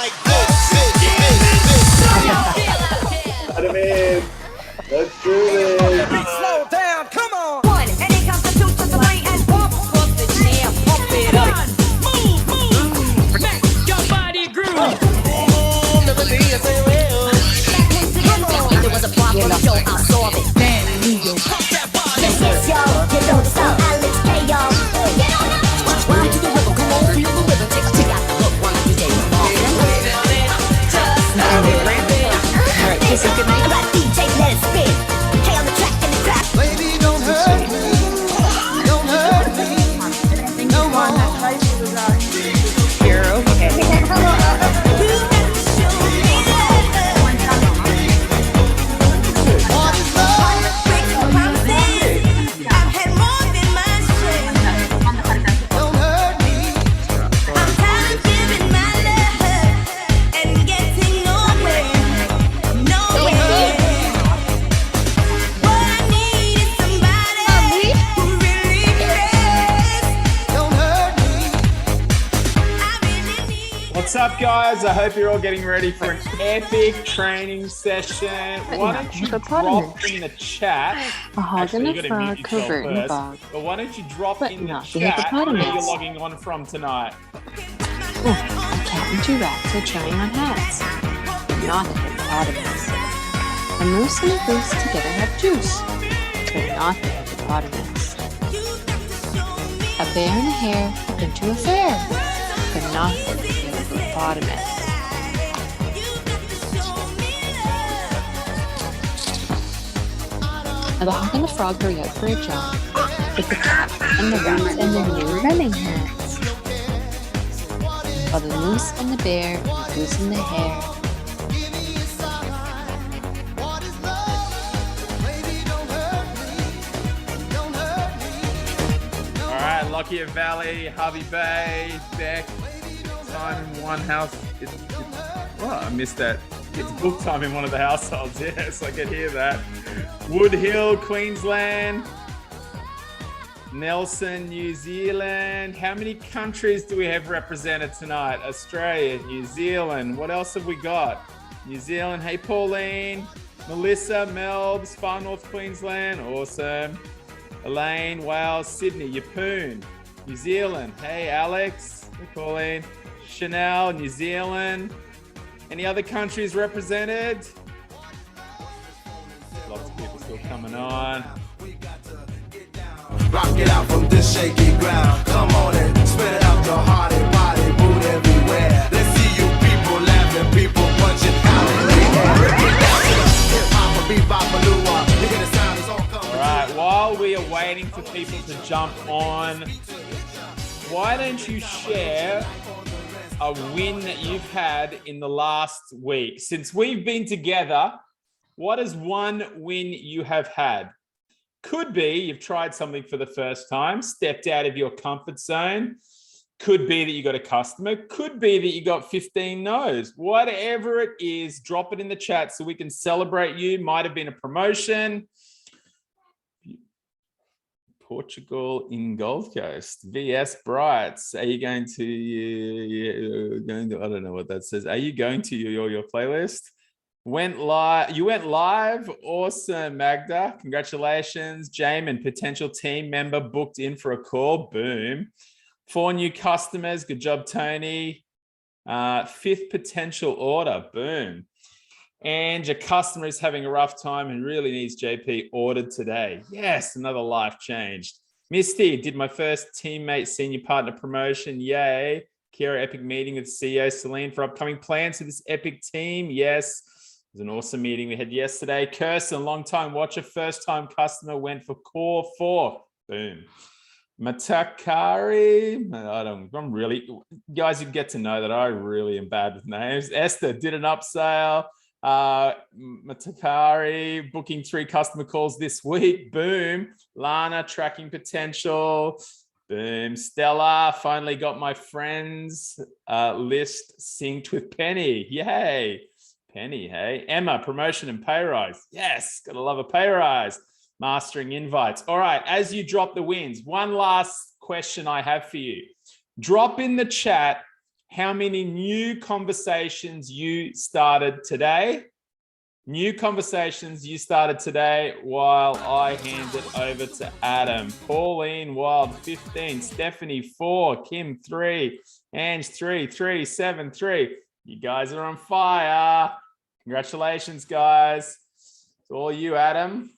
like this. Spider-Man, let's do this. Slow down, come on. One, and it comes to two, to three, and pump the jam, pump it up. Move, make your body groove. There was a problem, so I'll solve it. Yes, y'all, you know the style, Alex, hey, y'all. Get on up. Rhyme to the rhythm, come on, feel the rhythm. Check out the hook, one DJ. Just a bit right there. It's a good night. All right, DJ, let it spin. Hey, on the track and the track. Baby, don't hurt me. Don't hurt me. No more. You're okay. You got to show me love. What is love? Break promises. I've had more than my share. Don't hurt me. I'm tired of giving my love and getting nowhere. What I need is somebody who really cares. Don't hurt me. I really need. What's up, guys? I hope you're all getting ready for an epic training session. Why don't you drop in the chat? A hog Actually, and you a gotta frog mute yourself covert in a first. bog. But why don't you drop But in the not the chat where hippopotamus. you're logging on from tonight? A cat and two rats are trying on hats. But not a hippopotamus. A moose and a goose together have juice. But not the hippopotamus. A bear and a hare have been to a fair. But not the hippopotamus. Now the hog and the frog hurry out for a jog. With the cat and the rat and their new running hats. While the moose and the bear and the goose and the hare All right, Lockyer Valley, Harvey Bay, Beck, time in one house. I missed that. It's book time in one of the households. Yes, I could hear that. Wood Hill, Queensland. Nelson, New Zealand. How many countries do we have represented tonight? Australia, New Zealand. What else have we got? New Zealand. Hey, Pauline. Melissa, Melbs, Far North Queensland. Awesome. Elaine, Wales, Sydney, Yeppoon, New Zealand. Hey, Alex. Hey, Pauline. Chanel, New Zealand. Any other countries represented? Lots of people still coming on. Rock it out from this shaky ground. Come on and spit it out your heart and body, boot everywhere. Let's see you people laughing, people punching out in the air. Hip hop, bebop, you hear the sound, it's all coming. All right, while we are waiting for people to jump on, why don't you share a win that you've had in the last week? Since we've been together, what is one win you have had? Could be you've tried something for the first time, stepped out of your comfort zone. Could be that you got a customer. Could be that you got 15 no's. Whatever it is, drop it in the chat so we can celebrate you. Might have been a promotion. Portugal in Gold Coast. VS Brights. Are you going to, I don't know what that says. Are you going to your playlist? Went live. You went live. Awesome, Magda. Congratulations. Jamin, potential team member booked in for a call. Boom. 4 new customers. Good job, Tony. 5th potential order. Boom. And your customer is having a rough time and really needs JP ordered today. Yes, another life changed. Misty, did my first teammate senior partner promotion. Yay. Kira, epic meeting with CEO Celine for upcoming plans for this epic team. Yes. It was an awesome meeting we had yesterday. Kirsten, long time watcher, first time customer, went for core 4. Boom. Matakari, I'm really, guys, you get to know that I really am bad with names. Esther did an upsell. Matakari booking 3 customer calls this week. Boom. Lana tracking potential. Boom. Stella finally got my friends list synced with Penny. Yay. Penny, hey. Emma, promotion and pay rise. Yes, gotta love a pay rise. Mastering invites. All right, as you drop the wins, one last question I have for you. Drop in the chat how many new conversations you started today. New conversations you started today while I hand it over to Adam. Pauline Wild, 15. Stephanie, 4. Kim, 3. Ange, 3. 3, 7, 3. You guys are on fire. Congratulations, guys. It's all you, Adam.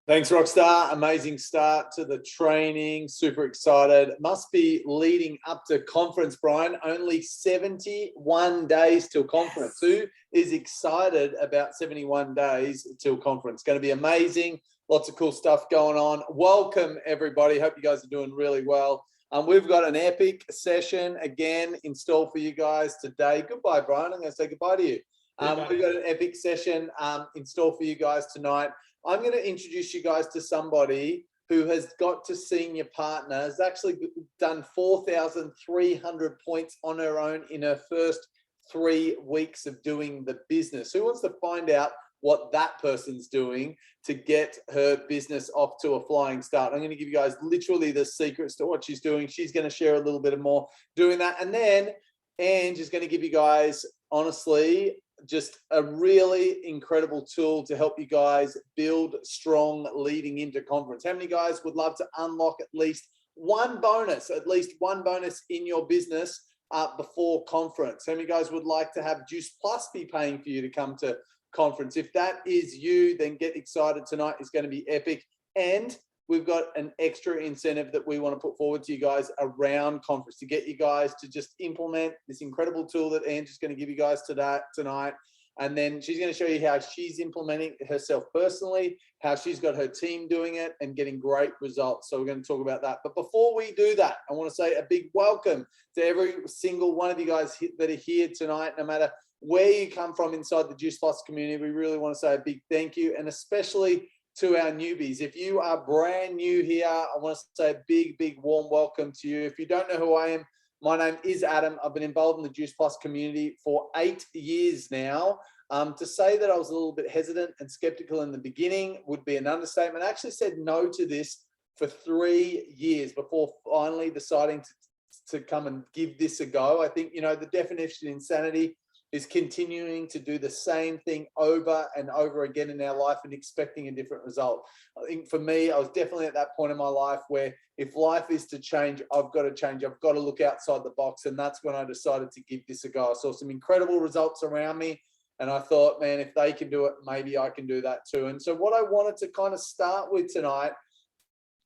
Thanks, Rockstar. Amazing start to the training. Super excited. Must be leading up to conference, Brian. Only 71 days till conference. Who is excited about 71 days till conference? Going to be amazing. Lots of cool stuff going on. Welcome, everybody. Hope you guys are doing really well. We've got an epic session again in store for you guys today. Goodbye, Brian. I'm going to say goodbye to you. We've got an epic session in store for you guys tonight. I'm going to introduce you guys to somebody who has got to senior partner, has actually done 4,300 points on her own in her first 3 weeks of doing the business. Who wants to find out what that person's doing to get her business off to a flying start? I'm going to give you guys literally the secrets to what she's doing. She's going to share a little bit more doing that. And then Ange is going to give you guys, honestly, just a really incredible tool to help you guys build strong leading into conference. How many guys would love to unlock at least one bonus in your business before conference? How many guys would like to have Juice Plus be paying for you to come to conference? If that is you, then get excited. Tonight is going to be epic. And we've got an extra incentive that we want to put forward to you guys around conference to get you guys to just implement this incredible tool that Ange is going to give you guys tonight. And then she's going to show you how she's implementing it herself personally, how she's got her team doing it and getting great results. So we're going to talk about that. But before we do that, I want to say a big welcome to every single one of you guys that are here tonight, no matter where you come from inside the Juice Plus community. We really want to say a big thank you, and especially to our newbies. If you are brand new here, I want to say a big warm welcome to you. If you don't know who I am, my name is Adam. I've been involved in the Juice Plus community for 8 years now. To say that I was a little bit hesitant and skeptical in the beginning would be an understatement. I actually said no to this for 3 years before finally deciding to come and give this a go. I think, the definition of insanity is continuing to do the same thing over and over again in our life and expecting a different result. I think for me, I was definitely at that point in my life where if life is to change, I've got to change. I've got to look outside the box. And that's when I decided to give this a go. I saw some incredible results around me. And I thought, man, if they can do it, maybe I can do that too. And so what I wanted to kind of start with tonight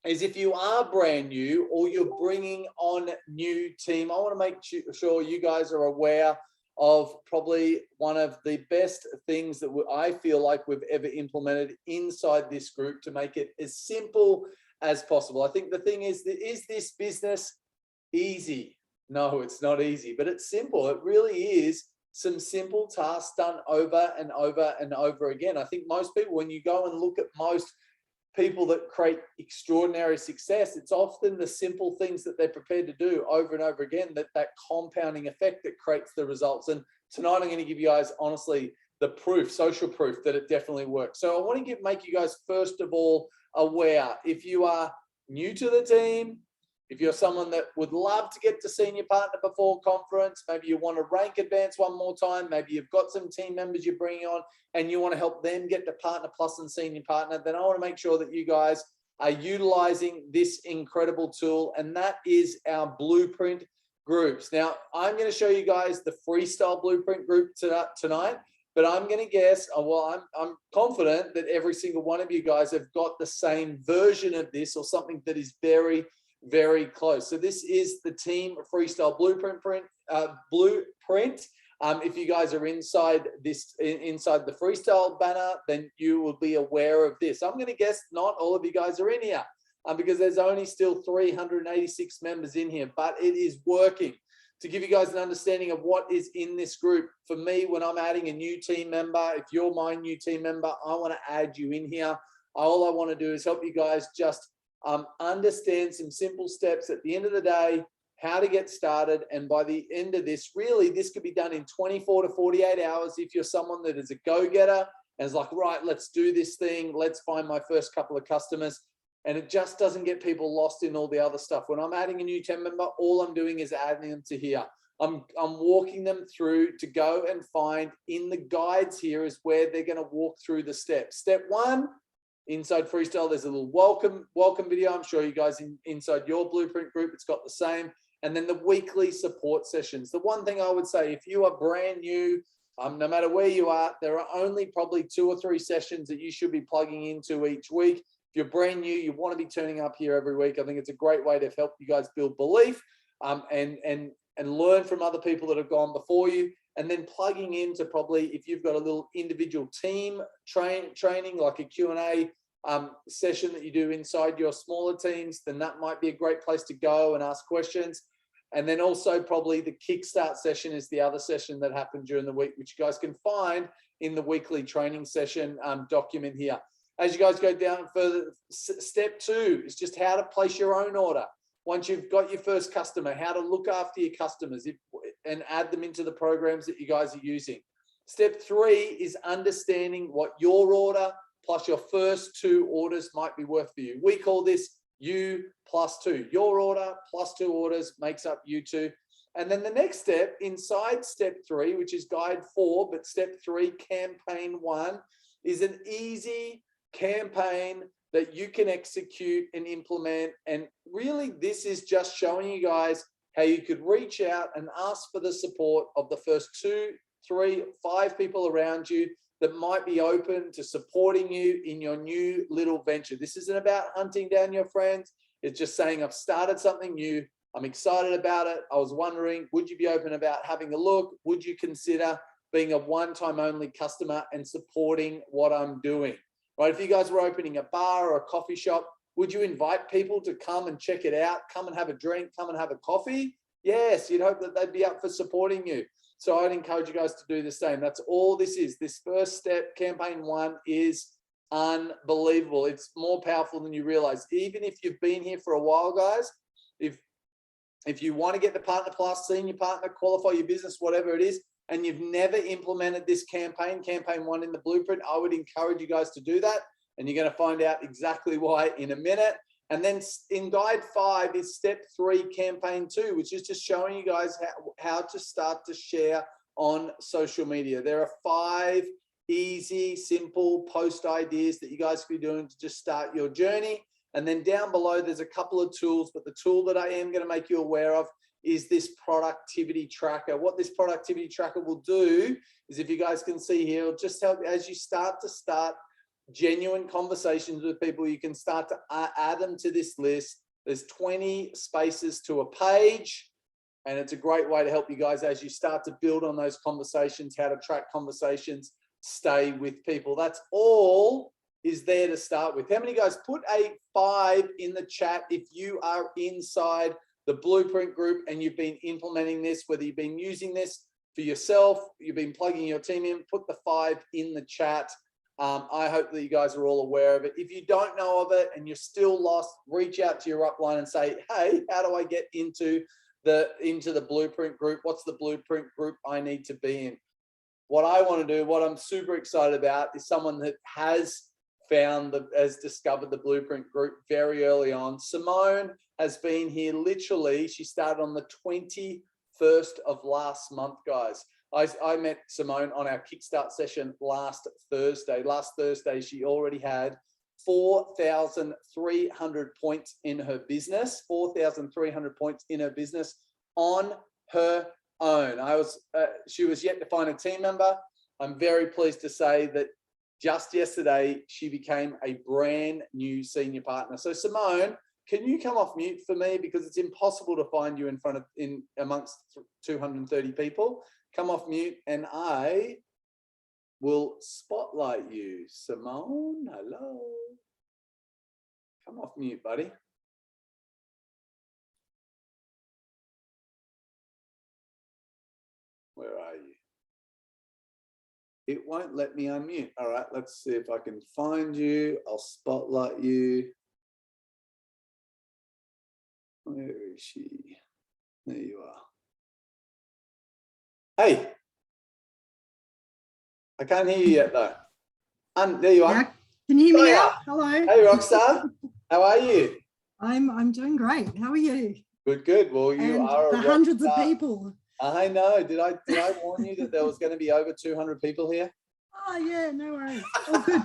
is if you are brand new or you're bringing on new team, I want to make sure you guys are aware of probably one of the best things that I feel like we've ever implemented inside this group to make it as simple as possible. I think the thing is this business easy? No, it's not easy, but it's simple. It really is some simple tasks done over and over and over again. I think most people, when you go and look at most people that create extraordinary success, it's often the simple things that they're prepared to do over and over again, that compounding effect that creates the results. And tonight I'm going to give you guys, honestly, the proof, social proof that it definitely works. So I want to make you guys, first of all, aware. If you are new to the team, if you're someone that would love to get to senior partner before conference, maybe you want to rank advance one more time, maybe you've got some team members you're bringing on and you want to help them get to partner plus and senior partner, then I want to make sure that you guys are utilizing this incredible tool, and that is our blueprint groups. Now, I'm going to show you guys the freestyle blueprint group tonight, but I'm going to guess, I'm confident that every single one of you guys have got the same version of this or something that is very, very close. So this is the team freestyle blueprint. If you guys are inside the freestyle banner, then you will be aware of this. I'm going to guess not all of you guys are in here because there's only still 386 members in here, but it is working. To give you guys an understanding of what is in this group, for me, when I'm adding a new team member, if you're my new team member, I want to add you in here. All I want to do is help you guys just understand some simple steps at the end of the day, how to get started. And by the end of this, really, this could be done in 24 to 48 hours. If you're someone that is a go-getter and is like, right, let's do this thing. Let's find my first couple of customers. and it just doesn't get people lost in all the other stuff. When I'm adding a new 10 member, all I'm doing is adding them to here. I'm walking them through to go and find in the guides here is where they're going to walk through the steps. Step 1, inside Freestyle, there's a little welcome video. I'm sure you guys inside your blueprint group, it's got the same. And then the weekly support sessions. The one thing I would say, if you are brand new, no matter where you are, there are only probably 2 or 3 sessions that you should be plugging into each week. If you're brand new, you want to be turning up here every week. I think it's a great way to help you guys build belief and learn from other people that have gone before you. And then plugging into probably, if you've got a little individual team training, like a Q&A session that you do inside your smaller teams, then that might be a great place to go and ask questions. And then also probably the kickstart session is the other session that happened during the week, which you guys can find in the weekly training session document here. As you guys go down further, step 2 is just how to place your own order. Once you've got your first customer, how to look after your customers and add them into the programs that you guys are using. Step 3 is understanding what your order plus your first 2 orders might be worth for you. We call this U plus 2. Your order plus 2 orders makes up U2. And then the next step inside step 3, which is guide 4, but step 3, campaign 1, is an easy campaign that you can execute and implement. And really, this is just showing you guys how you could reach out and ask for the support of the first 2, 3, 5 people around you that might be open to supporting you in your new little venture. This isn't about hunting down your friends. It's just saying, I've started something new. I'm excited about it. I was wondering, would you be open about having a look? Would you consider being a one-time only customer and supporting what I'm doing? Right? If you guys were opening a bar or a coffee shop, would you invite people to come and check it out, come and have a drink, come and have a coffee? Yes, you'd hope that they'd be up for supporting you. So I'd encourage you guys to do the same. That's all this is. This first step, campaign 1, is unbelievable. It's more powerful than you realize. Even if you've been here for a while, guys, if you want to get the Partner Plus, Senior Partner, qualify your business, whatever it is, and you've never implemented this campaign 1 in the blueprint, I would encourage you guys to do that. And you're going to find out exactly why in a minute. And then in guide 5 is step 3, campaign 2, which is just showing you guys how to start to share on social media. There are 5 easy, simple post ideas that you guys can be doing to just start your journey. And then down below, there's a couple of tools, but the tool that I am going to make you aware of is this productivity tracker. What this productivity tracker will do is, if you guys can see here, it'll just help as you start genuine conversations with people. You can start to add them to this list. There's 20 spaces to a page, and it's a great way to help you guys as you start to build on those conversations, how to track conversations, stay with people. That's all is there to start with. How many guys put a 5 in the chat if you are inside the blueprint group and you've been implementing this, whether you've been using this for yourself, you've been plugging your team in, put the 5 in the chat. I hope that you guys are all aware of it. If you don't know of it and you're still lost, reach out to your upline and say, hey, how do I get into the blueprint group? What's the blueprint group I need to be in? What I want to do, what I'm super excited about, is someone that has discovered the blueprint group very early on. Simone has been here literally, she started on the 21st of last month, guys. I met Simone on our Kickstart session last Thursday. Last Thursday, she already had 4,300 points in her business, 4,300 points in her business on her own. She was yet to find a team member. I'm very pleased to say that just yesterday, she became a brand new senior partner. So Simone, can you come off mute for me? Because it's impossible to find you in amongst 230 people. Come off mute and I will spotlight you. Simone, hello. Come off mute, buddy. Where are you? It won't let me unmute. All right, let's see if I can find you. I'll spotlight you. Where is she? There you are. Hey, I can't hear you yet though. There you are. Can you hear me Oh, now? yeah. Hello. Hey, Rockstar. How are you? I'm doing great. How are you? Good, good. Well, you And are a the rock hundreds of star. people. I know. Did I warn you that there was going to be over 200 people here? Oh yeah, no worries. Oh good.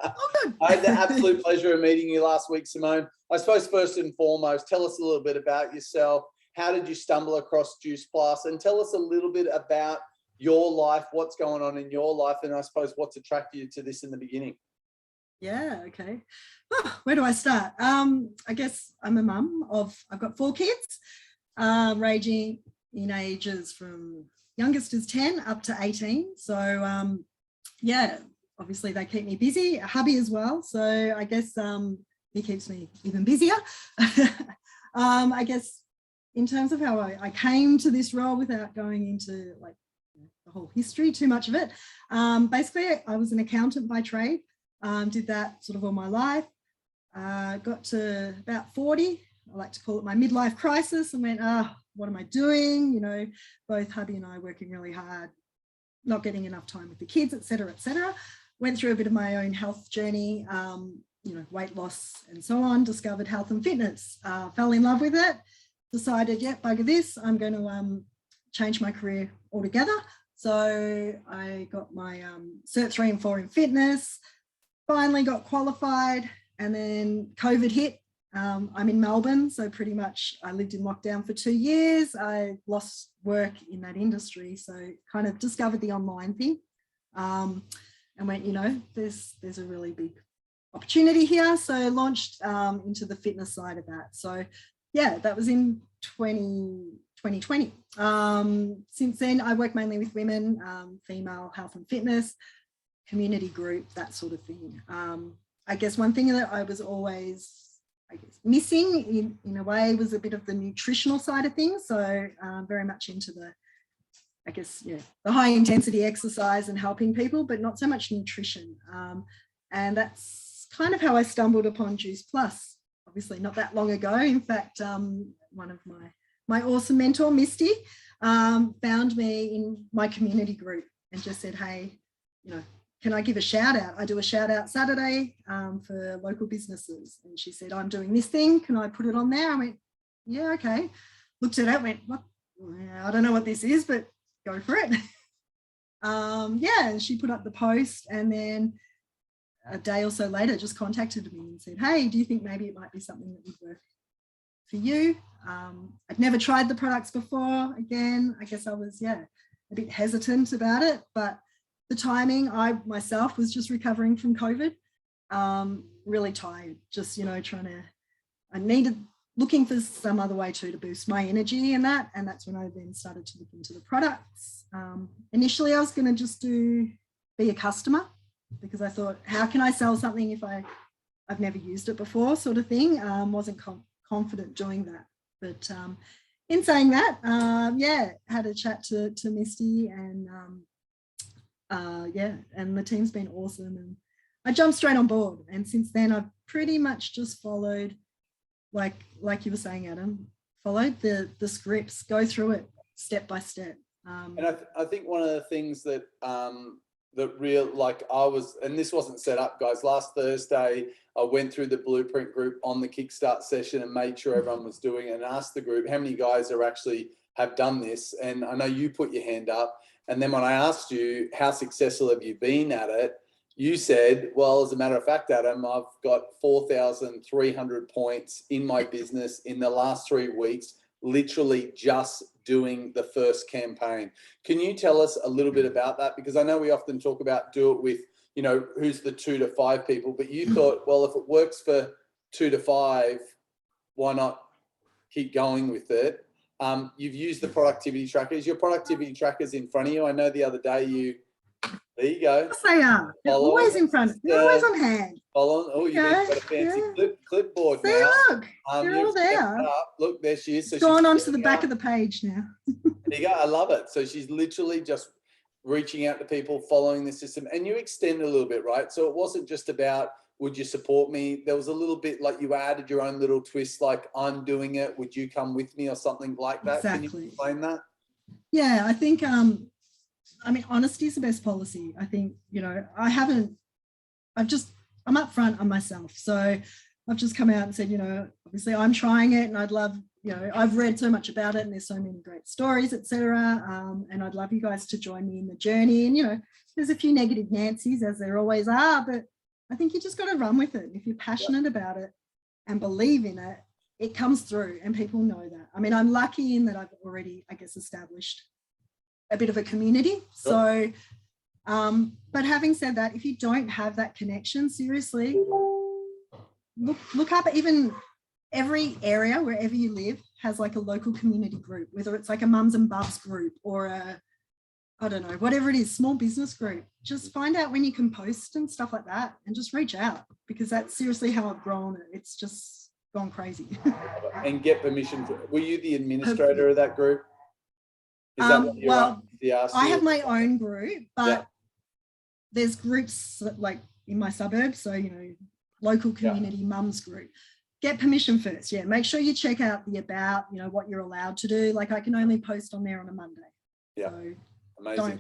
Oh good. I had the absolute pleasure of meeting you last week, Simone. I suppose first and foremost, tell us a little bit about yourself. How did you stumble across Juice Plus? And tell us a little bit about your life, what's going on in your life, and I suppose what's attracted you to this in the beginning. Yeah, okay. Oh, where do I start? I guess I'm a mum I've got 4 kids, ranging in ages from youngest is 10 up to 18. So yeah, obviously they keep me busy, hubby as well. So I guess he keeps me even busier. I guess in terms of how I came to this role without going into like the whole history, too much of it. Basically, I was an accountant by trade. Did that sort of all my life. Got to about 40. I like to call it my midlife crisis, and went, what am I doing? You know, both hubby and I working really hard, not getting enough time with the kids, et cetera, et cetera. Went through a bit of my own health journey, you know, weight loss and so on, discovered health and fitness, fell in love with it, decided, yeah, bugger this, I'm going to change my career altogether. So I got my Cert 3 and 4 in fitness, finally got qualified, and then COVID hit. I'm in Melbourne, so pretty much I lived in lockdown for 2 years. I lost work in that industry, so kind of discovered the online thing, and went, you know, there's a really big opportunity here. So launched into the fitness side of that. So yeah, that was in 2020. Since then, I work mainly with women, female health and fitness, community group, that sort of thing. I guess one thing that I was always, I guess, missing in a way was a bit of the nutritional side of things. So very much into the, I guess, yeah, the high intensity exercise and helping people, but not so much nutrition. And that's kind of how I stumbled upon Juice Plus, obviously not that long ago. In fact, one of my awesome mentor, Misty, found me in my community group and just said, hey, you know, can I give a shout out? I do a shout out Saturday for local businesses. And she said, I'm doing this thing. Can I put it on there? I went, yeah, okay. Looked at it, went, what? I don't know what this is, but go for it. Yeah, and she put up the post, and then a day or so later just contacted me and said, hey, do you think maybe it might be something that would work for you? I'd never tried the products before. Again, I guess I was, yeah, a bit hesitant about it, but the timing, I myself was just recovering from COVID, really tired, just, you know, I needed, looking for some other way to boost my energy and that's when I then started to look into the products. Initially, I was going to just be a customer, because I thought, how can I sell something if I've never used it before, sort of thing. Wasn't confident doing that. But in saying that, yeah, had a chat to Misty, and yeah, and the team's been awesome, and I jumped straight on board. And since then, I've pretty much just followed, like you were saying, Adam, followed the scripts, go through it step by step. And I think one of the things that I was, and this wasn't set up, guys, last Thursday, I went through the Blueprint group on the Kickstart session and made sure everyone was doing it, and asked the group how many guys are actually have done this. And I know you put your hand up. And then when I asked you, how successful have you been at it? You said, well, as a matter of fact, Adam, I've got 4,300 points in my business in the last 3 weeks, literally just doing the first campaign. Can you tell us a little bit about that? Because I know we often talk about do it with, you know, who's the 2 to 5 people, but you thought, well, if it works for 2 to 5, why not keep going with it? You've used the productivity trackers. Your productivity trackers in front of you. I know the other day there you go. Yes, they are. They're always in front. They're always on hand. Follow on. Oh, you've got a fancy clipboard See, now. look, they're all there. Look, there she is. So gone onto the back of the page now. There you go. I love it. So she's literally just reaching out to people, following the system, and you extend a little bit, right? So it wasn't just about, would you support me? There was a little bit like you added your own little twist, like I'm doing it, would you come with me, or something like that? Exactly. Can you explain that? Yeah, I think, I mean, honesty is the best policy. I think, you know, I'm upfront on myself. So I've just come out and said, obviously I'm trying it, and I'd love, I've read so much about it, and there's so many great stories, etc. And I'd love you guys to join me in the journey. And there's a few negative Nancy's, as there always are, but I think you just got to run with it. If you're passionate about it and believe in it, it comes through, and people know that. I mean, I'm lucky in that I've already, I guess, established a bit of a community. So, but having said that, if you don't have that connection, seriously, look up. Even every area, wherever you live, has like a local community group, whether it's like a mums and bubs group or I don't know, whatever it is, small business group. Just find out when you can post and stuff like that, and just reach out, because that's seriously how I've grown. It's just gone crazy. And get permission. Were you the administrator of that group? Is that what you're I have my own group, but there's groups like in my suburbs. So, local community mums group. Get permission first. Yeah. Make sure you check out the about, what you're allowed to do. Like I can only post on there on a Monday. Yeah. So amazing.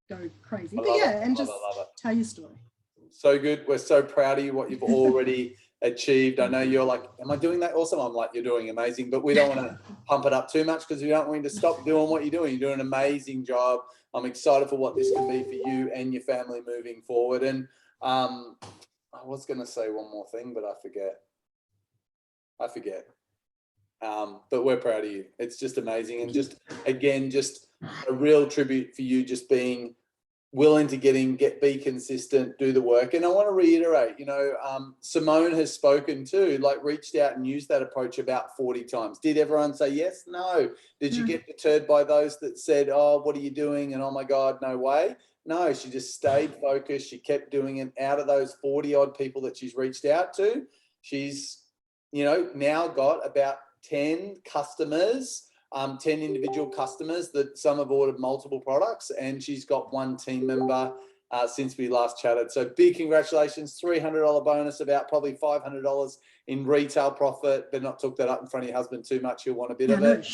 Don't go crazy. But yeah, and just tell your story. So good. We're so proud of you, what you've already achieved. I know you're like, am I doing that awesome? I'm like, you're doing amazing, but we don't want to pump it up too much, because we don't want you to stop doing what you're doing. You're doing an amazing job. I'm excited for what this can be for you and your family moving forward. And I was going to say one more thing, but I forget. But we're proud of you. It's just amazing. And just, again, just a real tribute for you, just being willing to be consistent, do the work. And I want to reiterate, Simone has spoken too, like reached out and used that approach about 40 times. Did everyone say yes? No. Did you get deterred by those that said, oh, what are you doing? And oh my God, no way. No, she just stayed focused. She kept doing it. Out of those 40 odd people that she's reached out to, she's, now got about 10 customers, 10 individual customers that some have ordered multiple products, and she's got one team member since we last chatted. So big congratulations, $300 bonus, about probably $500 in retail profit. Better not talk that up in front of your husband too much. He'll want a bit of it.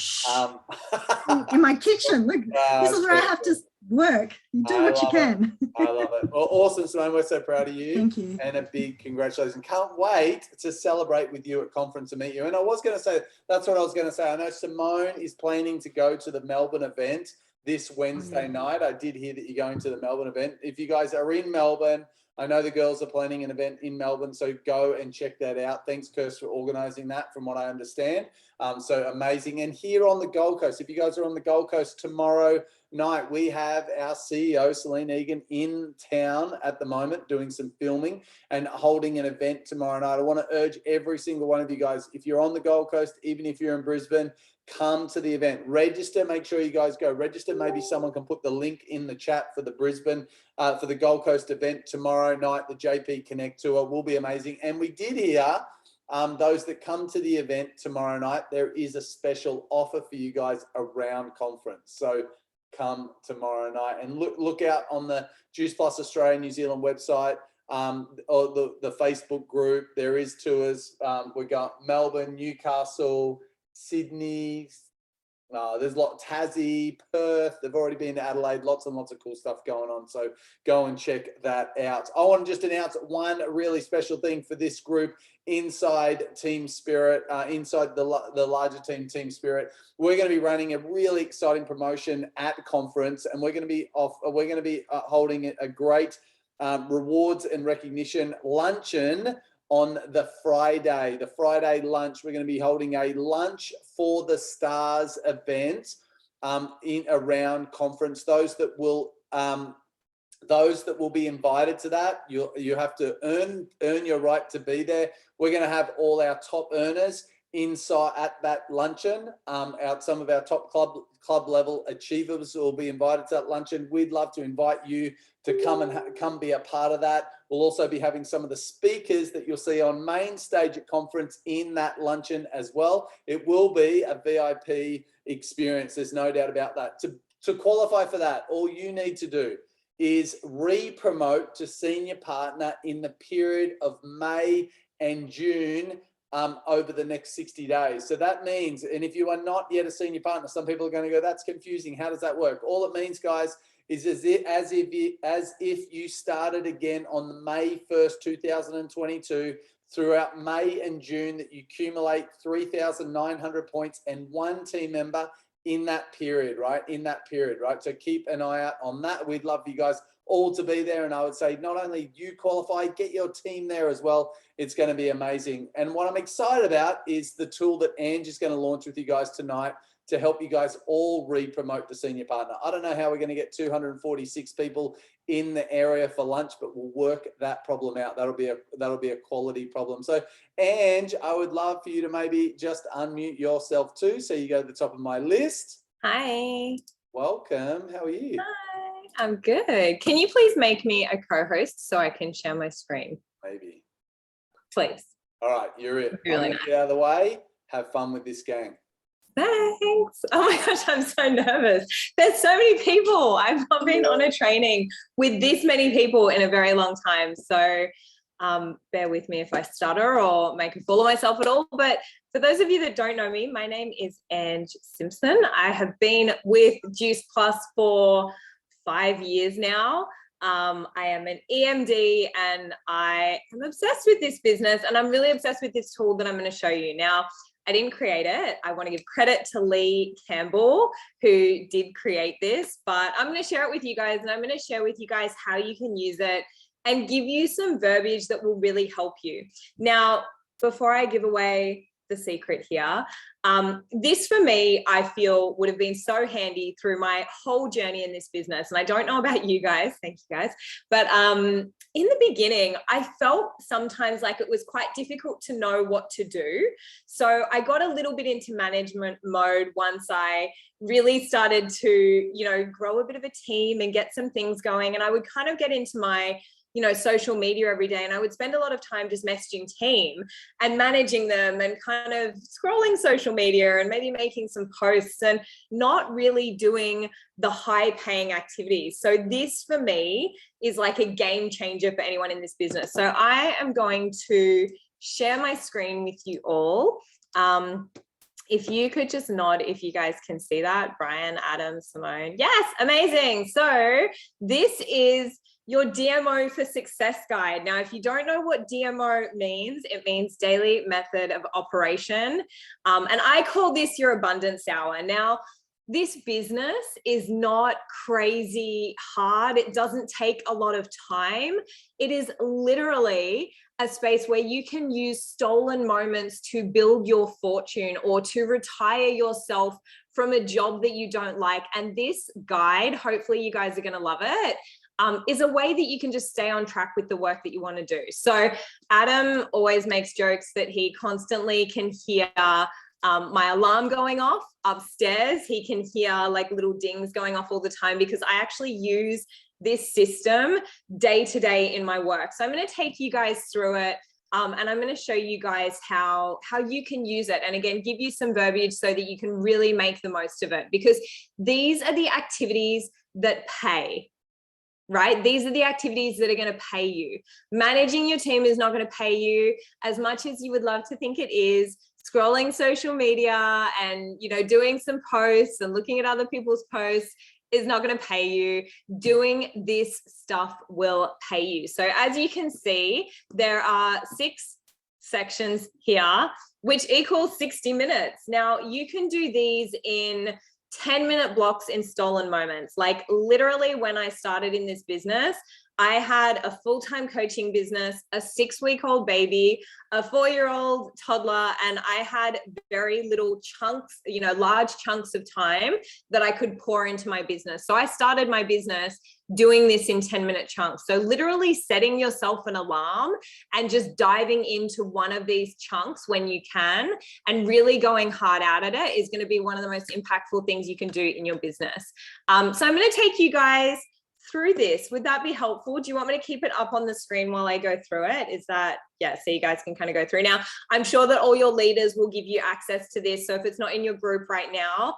In my kitchen, look, this is where I have to work. You do what you can. I love it. Well, awesome, Simone. We're so proud of you. Thank you. And a big congratulations. Can't wait to celebrate with you at conference and meet you. And I was going to say, that's what I was going to say. I know Simone is planning to go to the Melbourne event this Wednesday night. I did hear that you're going to the Melbourne event. If you guys are in Melbourne, I know the girls are planning an event in Melbourne, so go and check that out. Thanks, Kirst, for organising that, from what I understand. So amazing. And here on the Gold Coast, if you guys are on the Gold Coast tomorrow night, we have our CEO, Celine Egan, in town at the moment doing some filming and holding an event tomorrow night. I want to urge every single one of you guys, if you're on the Gold Coast, even if you're in Brisbane, come to the event. Register. Make sure you guys go register. Maybe someone can put the link in the chat for the Brisbane, for the Gold Coast event tomorrow night. The JP Connect tour will be amazing. And we did hear those that come to the event tomorrow night, there is a special offer for you guys around conference. So come tomorrow night and look out on the Juice Plus Australia New Zealand website, or the Facebook group. There is tours. We got Melbourne, Newcastle, Sydney, there's Tassie, Perth. They've already been to Adelaide. Lots and lots of cool stuff going on. So go and check that out. I want to just announce one really special thing for this group inside Team Spirit, inside the larger Team Spirit. We're going to be running a really exciting promotion at conference, and we're going to be holding a great rewards and recognition luncheon on the Friday lunch. We're going to be holding a lunch for the stars event in around conference. Those that will be invited to that, you have to earn your right to be there. We're going to have all our top earners inside at that luncheon. Some of our top club level achievers will be invited to that luncheon. We'd love to invite you to come be a part of that. We'll also be having some of the speakers that you'll see on main stage at conference in that luncheon as well. It will be a VIP experience. There's no doubt about that. To qualify for that, all you need to do is re-promote to senior partner in the period of May and June over the next 60 days. So that means, and if you are not yet a senior partner, some people are going to go, that's confusing. How does that work? All it means, guys, is as if you started again on May 1st, 2022 throughout May and June that you accumulate 3,900 points and one team member in that period, right? In that period, right? So keep an eye out on that. We'd love you guys all to be there. And I would say not only you qualify, get your team there as well. It's going to be amazing. And what I'm excited about is the tool that Ange is going to launch with you guys tonight to help you guys all re-promote to senior partner. I don't know how we're going to get 246 people in the area for lunch, but we'll work that problem out. That'll be a quality problem. So Ange, I would love for you to maybe just unmute yourself too. So you go to the top of my list. Hi. Welcome. How are you? Hi. I'm good. Can you please make me a co-host so I can share my screen? Maybe. Please. All right, you're it. Really I'm gonna nice. get out of the way. Have fun with this game. Thanks. Oh my gosh, I'm so nervous. There's so many people. I've not been on a training with this many people in a very long time. So bear with me if I stutter or make a fool of myself at all. But for those of you that don't know me, my name is Ange Simpson. I have been with Juice Plus for 5 years now. I am an EMD and I am obsessed with this business, and I'm really obsessed with this tool that I'm going to show you. Now, I didn't create it. I want to give credit to Lee Campbell, who did create this, but I'm going to share it with you guys, and I'm going to share with you guys how you can use it and give you some verbiage that will really help you. Now, before I give away the secret here, this for me, I feel would have been so handy through my whole journey in this business. And I don't know about you guys, thank you guys, but in the beginning, I felt sometimes like it was quite difficult to know what to do. So I got a little bit into management mode once I really started to, you know, grow a bit of a team and get some things going. And I would kind of get into my social media every day. And I would spend a lot of time just messaging team and managing them and kind of scrolling social media and maybe making some posts and not really doing the high paying activities. So this for me is like a game changer for anyone in this business. So I am going to share my screen with you all. If you could just nod if you guys can see that. Brian, Adam, Simone. Yes, amazing. So this is your DMO for Success guide. Now, if you don't know what DMO means, it means daily method of operation. And I call this your abundance hour. Now, this business is not crazy hard. It doesn't take a lot of time. It is literally a space where you can use stolen moments to build your fortune or to retire yourself from a job that you don't like. And this guide, hopefully you guys are going to love it, is a way that you can just stay on track with the work that you want to do. So Adam always makes jokes that he constantly can hear my alarm going off upstairs. He can hear like little dings going off all the time because I actually use this system day to day in my work. So I'm going to take you guys through it. And I'm going to show you guys how you can use it. And again, give you some verbiage so that you can really make the most of it, because these are the activities that pay. Right? These are the activities that are going to pay you. Managing your team is not going to pay you as much as you would love to think it is. Scrolling social media and, doing some posts and looking at other people's posts is not going to pay you. Doing this stuff will pay you. So as you can see, there are 6 sections here, which equals 60 minutes. Now you can do these in 10-minute blocks in stolen moments. Like literally when I started in this business, I had a full-time coaching business, a 6-week-old baby, a 4-year-old toddler, and I had very little chunks, large chunks of time that I could pour into my business. So I started my business doing this in 10-minute chunks. So literally setting yourself an alarm and just diving into one of these chunks when you can and really going hard out at it is going to be one of the most impactful things you can do in your business. So I'm going to take you guys through this. Would that be helpful? Do you want me to keep it up on the screen while I go through it? Is that, yeah, so you guys can kind of go through. Now, I'm sure that all your leaders will give you access to this. So if it's not in your group right now,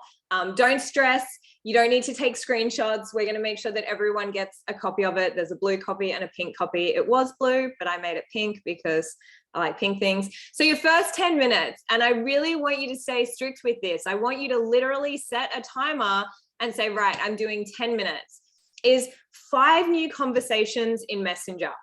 don't stress. You don't need to take screenshots. We're going to make sure that everyone gets a copy of it. There's a blue copy and a pink copy. It was blue, but I made it pink because I like pink things. So your first 10 minutes, and I really want you to stay strict with this. I want you to literally set a timer and say, right, I'm doing 10 minutes. Is 5 new conversations in Messenger.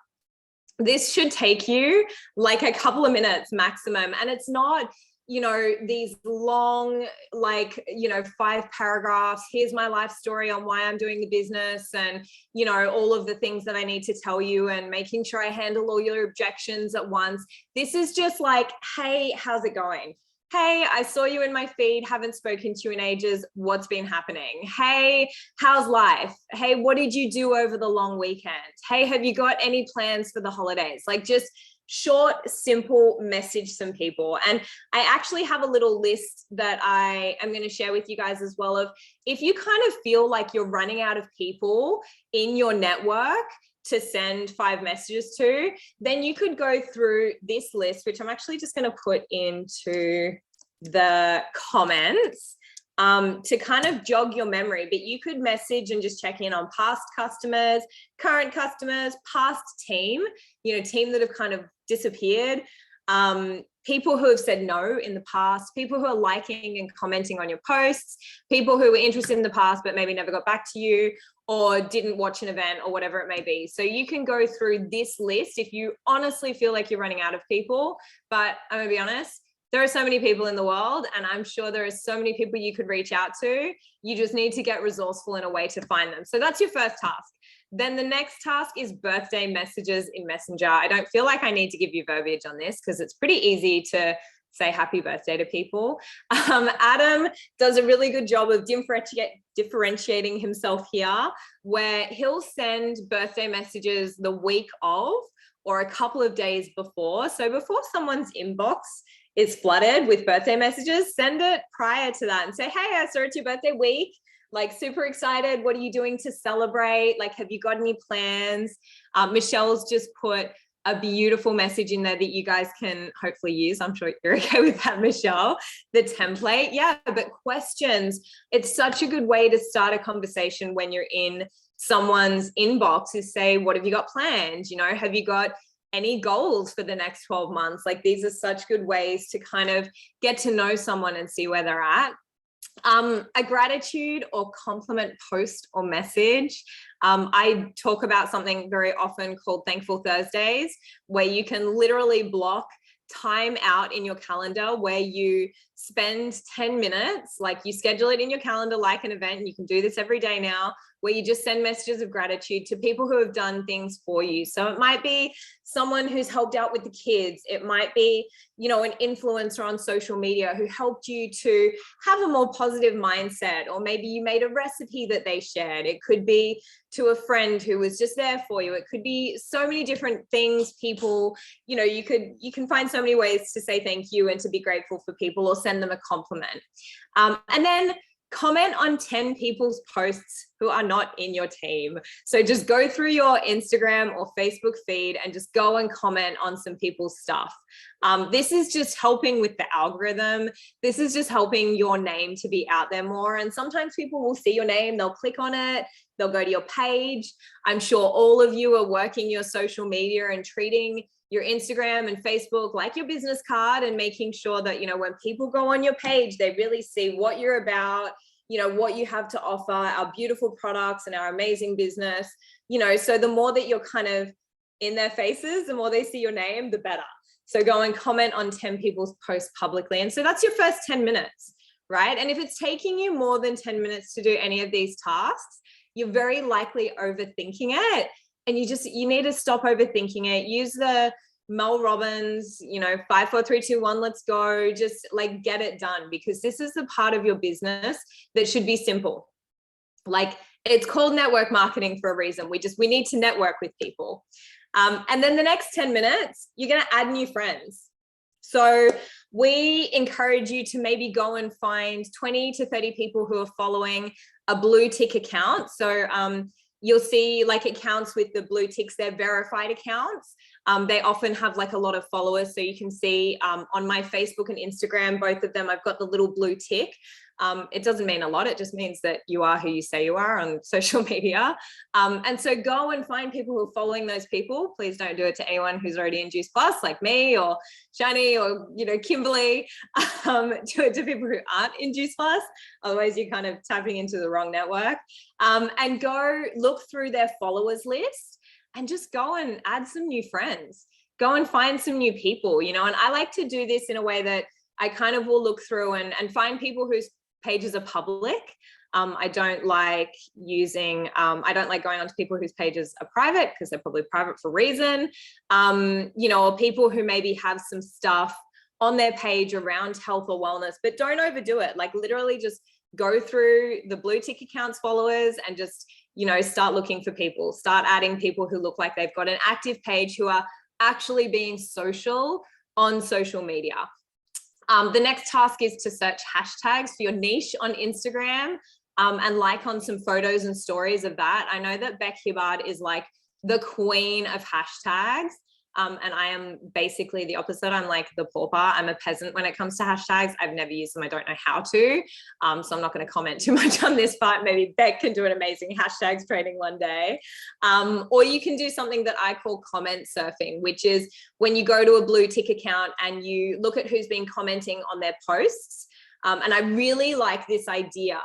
This should take you like a couple of minutes maximum. And it's not, you know, these long, like, you know, 5 paragraphs. Here's my life story on why I'm doing the business, and, you know, all of the things that I need to tell you, and making sure I handle all your objections at once. This is just like, hey, how's it going? Hey, I saw you in my feed, haven't spoken to you in ages. What's been happening? Hey, how's life? Hey, what did you do over the long weekend? Hey, have you got any plans for the holidays? Like, just short, simple message some people. And I actually have a little list that I am going to share with you guys as well, of if you kind of feel like you're running out of people in your network to send 5 messages to, then you could go through this list, which I'm actually just going to put into the comments to kind of jog your memory. But you could message and just check in on past customers, current customers, past team, you know, team that have kind of disappeared, people who have said no in the past, people who are liking and commenting on your posts, people who were interested in the past but maybe never got back to you, or didn't watch an event, or whatever it may be. So you can go through this list if you honestly feel like you're running out of people. But I'm gonna be honest, there are so many people in the world, and I'm sure there are so many people you could reach out to. You just need to get resourceful in a way to find them. So that's your first task. Then the next task is birthday messages in Messenger. I don't feel like I need to give you verbiage on this because it's pretty easy to say happy birthday to people. Adam does a really good job of differentiating himself here, where he'll send birthday messages the week of or a couple of days before. So before someone's inbox is flooded with birthday messages, send it prior to that and say, hey, I saw it's your birthday week. Like, super excited. What are you doing to celebrate? Like, have you got any plans? Michelle's just put a beautiful message in there that you guys can hopefully use. I'm sure you're okay with that, Michelle, the template. Yeah, but questions, it's such a good way to start a conversation when you're in someone's inbox, is say, what have you got planned? You know, have you got any goals for the next 12 months? Like, these are such good ways to kind of get to know someone and see where they're at. A gratitude or compliment post or message. I talk about something very often called Thankful Thursdays, where you can literally block time out in your calendar where you spend 10 minutes, like you schedule it in your calendar like an event. You can do this every day now, where you just send messages of gratitude to people who have done things for you. So it might be someone who's helped out with the kids. It might be, you know, an influencer on social media who helped you to have a more positive mindset, or maybe you made a recipe that they shared. It could be to a friend who was just there for you. It could be so many different things. People, you know, you can find so many ways to say thank you and to be grateful for people, or send them a compliment. And then comment on 10 people's posts who are not in your team. So just go through your Instagram or Facebook feed and just go and comment on some people's stuff. This is just helping with the algorithm. This is just helping your name to be out there more. And sometimes people will see your name, they'll click on it, they'll go to your page. I'm sure all of you are working your social media and treating your Instagram and Facebook like your business card, and making sure that, you know, when people go on your page, they really see what you're about, you know, what you have to offer, our beautiful products and our amazing business, you know. So the more that you're kind of in their faces, the more they see your name, the better. So go and comment on 10 people's posts publicly. And so that's your first 10 minutes, right? And if it's taking you more than 10 minutes to do any of these tasks, you're very likely overthinking it. And you need to stop overthinking it. Use the Mel Robbins, you know, 5, 4, 3, 2, 1, let's go. Just like get it done, because this is the part of your business that should be simple. Like, it's called network marketing for a reason. We need to network with people. And then the next 10 minutes, you're going to add new friends. So we encourage you to maybe go and find 20 to 30 people who are following a blue tick account. So you'll see like accounts with the blue ticks, they're verified accounts. They often have like a lot of followers. So you can see on my Facebook and Instagram, both of them, I've got the little blue tick. It doesn't mean a lot. It just means that you are who you say you are on social media. And so go and find people who are following those people. Please don't do it to anyone who's already in Juice Plus, like me or Shani or, you know, Kimberly. Do it to people who aren't in Juice Plus. Otherwise, you're kind of tapping into the wrong network. And go look through their followers list. and just go and add some new friends, go and find some new people, you know. And I like to do this in a way that I kind of will look through and find people whose pages are public. I don't like I don't like going onto people whose pages are private, because they're probably private for a reason, you know, or people who maybe have some stuff on their page around health or wellness, but don't overdo it. Like literally just go through the blue tick accounts followers and just, you know, start looking for people, start adding people who look like they've got an active page, who are actually being social on social media. The next task is to search hashtags for your niche on Instagram, and like on some photos and stories of that. I know that Beck Hibbard is like the queen of hashtags. And I am basically the opposite. I'm like the pauper. I'm a peasant when it comes to hashtags. I've never used them. I don't know how to. So I'm not going to comment too much on this part. Maybe Beck can do an amazing hashtags training one day. Or you can do something that I call comment surfing, which is when you go to a blue tick account and you look at who's been commenting on their posts. And I really like this idea,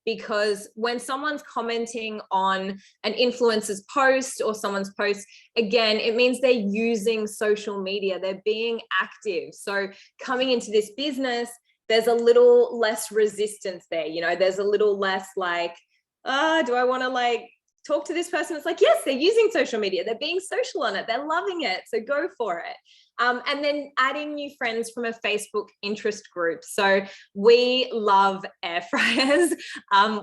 because when someone's commenting on an influencer's post or someone's post, again, it means they're using social media, they're being active. So coming into this business, there's a little less resistance there. You know, there's a little less like, do I want to like talk to this person? It's like, yes, they're using social media, they're being social on it, they're loving it, so go for it. And then adding new friends from a Facebook interest group. So we love air fryers.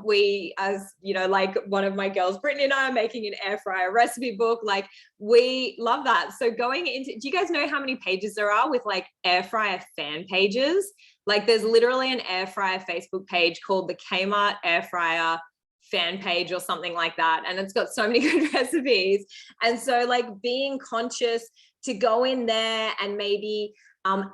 We, as you know, like one of my girls, Brittany, and I are making an air fryer recipe book. Like we love that. So going into, do you guys know how many pages there are with like air fryer fan pages? Like there's literally an air fryer Facebook page called the Kmart air fryer fan page or something like that. And it's got so many good recipes. And so like being conscious to go in there and maybe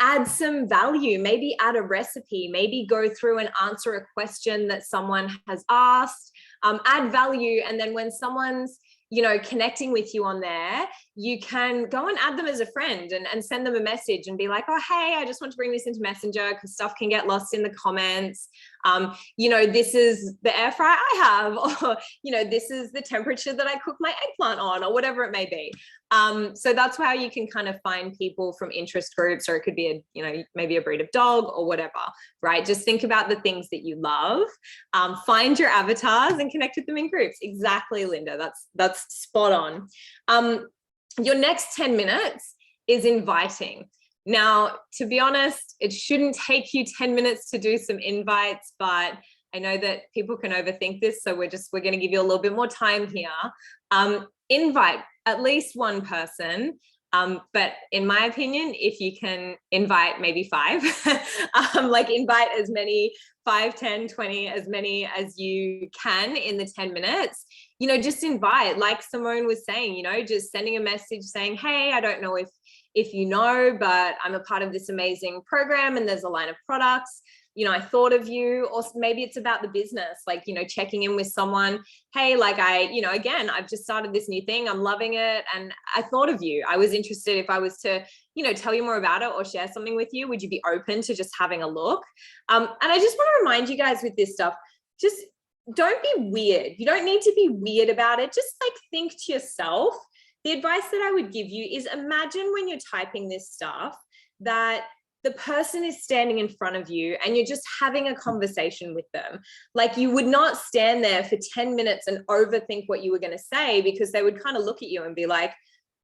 add some value, maybe add a recipe, maybe go through and answer a question that someone has asked, add value. And then when someone's, you know, connecting with you on there, you can go and add them as a friend and send them a message and be like, oh, hey, I just want to bring this into Messenger because stuff can get lost in the comments. You know, this is the air fryer I have, or, you know, this is the temperature that I cook my eggplant on, or whatever it may be. So that's how you can kind of find people from interest groups, or it could be a, you know, maybe a breed of dog or whatever, right? Just think about the things that you love, find your avatars and connect with them in groups. Exactly, Linda, that's spot on. Your next 10 minutes is inviting. Now, to be honest, it shouldn't take you 10 minutes to do some invites, but I know that people can overthink this. So we're going to give you a little bit more time here. Invite at least one person. But in my opinion, if you can invite maybe 5, like invite as many, 5, 10, 20, as many as you can in the 10 minutes, you know, just invite, like Simone was saying, you know, just sending a message saying, hey, I don't know if you know, but I'm a part of this amazing program and there's a line of products. You know, I thought of you. Or maybe it's about the business, like, you know, checking in with someone. Hey, like again, I've just started this new thing. I'm loving it. And I thought of you. I was interested if I was to, you know, tell you more about it or share something with you. Would you be open to just having a look? And I just want to remind you guys with this stuff, just don't be weird. You don't need to be weird about it. Just like think to yourself. The advice that I would give you is imagine when you're typing this stuff that the person is standing in front of you and you're just having a conversation with them. Like you would not stand there for 10 minutes and overthink what you were going to say, because they would kind of look at you and be like,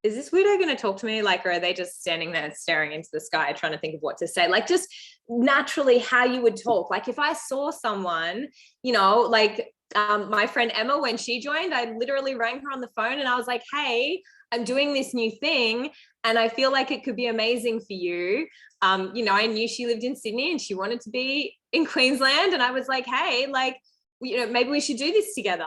is this weirdo going to talk to me? Like, or are they just standing there staring into the sky trying to think of what to say? Like just naturally how you would talk. Like if I saw someone, you know, like my friend Emma, when she joined, I literally rang her on the phone and I was like, hey, I'm doing this new thing and I feel like it could be amazing for you. You know, I knew she lived in Sydney and she wanted to be in Queensland. And I was like, hey, like, you know, maybe we should do this together.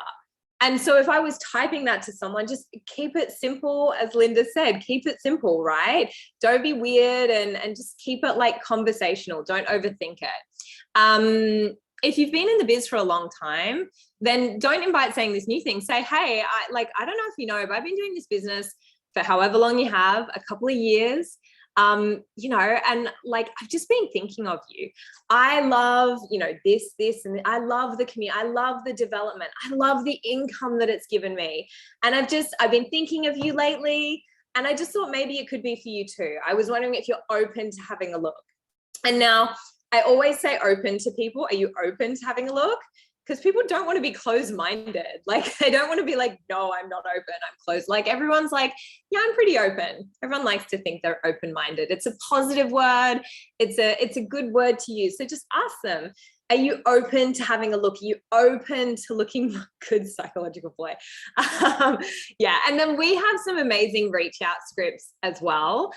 And so if I was typing that to someone, just keep it simple, as Linda said, keep it simple, right? Don't be weird and just keep it like conversational. Don't overthink it. If you've been in the biz for a long time, then don't invite saying this new thing. Say, hey, I don't know if you know, but I've been doing this business for however long you have, a couple of years. You know, and like, I've just been thinking of you. I love, you know, this, and I love the community. I love the development. I love the income that it's given me. And I've been thinking of you lately. And I just thought maybe it could be for you too. I was wondering if you're open to having a look. And now I always say open to people. Are you open to having a look? Because people don't want to be closed-minded. Like, they don't want to be like, no, I'm not open, I'm closed. Like, everyone's like, yeah, I'm pretty open. Everyone likes to think they're open-minded. It's a positive word. It's a good word to use. So just ask them, are you open to having a look? Are you open to looking good psychological play? Yeah, and then we have some amazing reach out scripts as well,